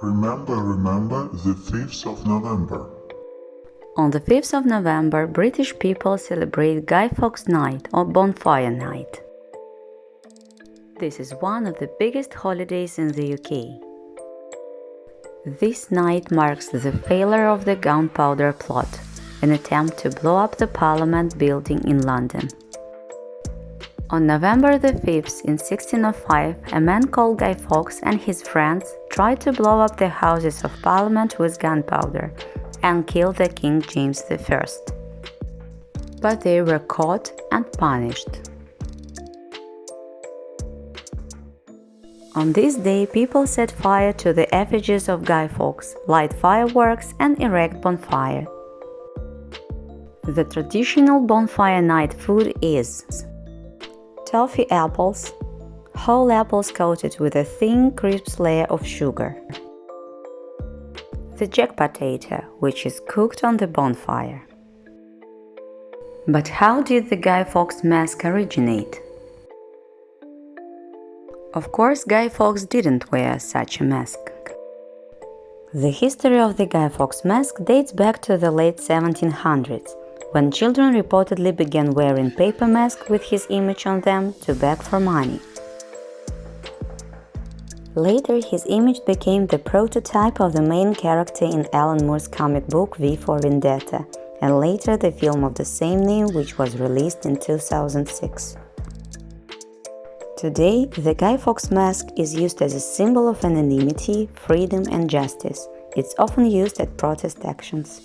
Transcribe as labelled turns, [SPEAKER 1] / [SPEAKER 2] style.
[SPEAKER 1] Remember the 5th of November.
[SPEAKER 2] On the 5th of November, British people celebrate Guy Fawkes Night or Bonfire Night. This is one of the biggest holidays in the UK. This night marks the failure of the Gunpowder Plot, an attempt to blow up the Parliament building in London. On November the 5th in 1605, a man called Guy Fawkes and his friends tried to blow up the Houses of Parliament with gunpowder and kill the King James I. But they were caught and punished. On this day, people set fire to the effigies of Guy Fawkes, light fireworks and erect bonfire. The traditional bonfire night food is toffee apples, whole apples coated with a thin, crisp layer of sugar, the jack potato, which is cooked on the bonfire. But how did the Guy Fawkes mask originate? Of course, Guy Fawkes didn't wear such a mask. The history of the Guy Fawkes mask dates back to the late 1700s, when children reportedly began wearing paper masks with his image on them to beg for money. Later, his image became the prototype of the main character in Alan Moore's comic book V for Vendetta, and later the film of the same name, which was released in 2006. Today, the Guy Fawkes mask is used as a symbol of anonymity, freedom and justice. It's often used at protest actions.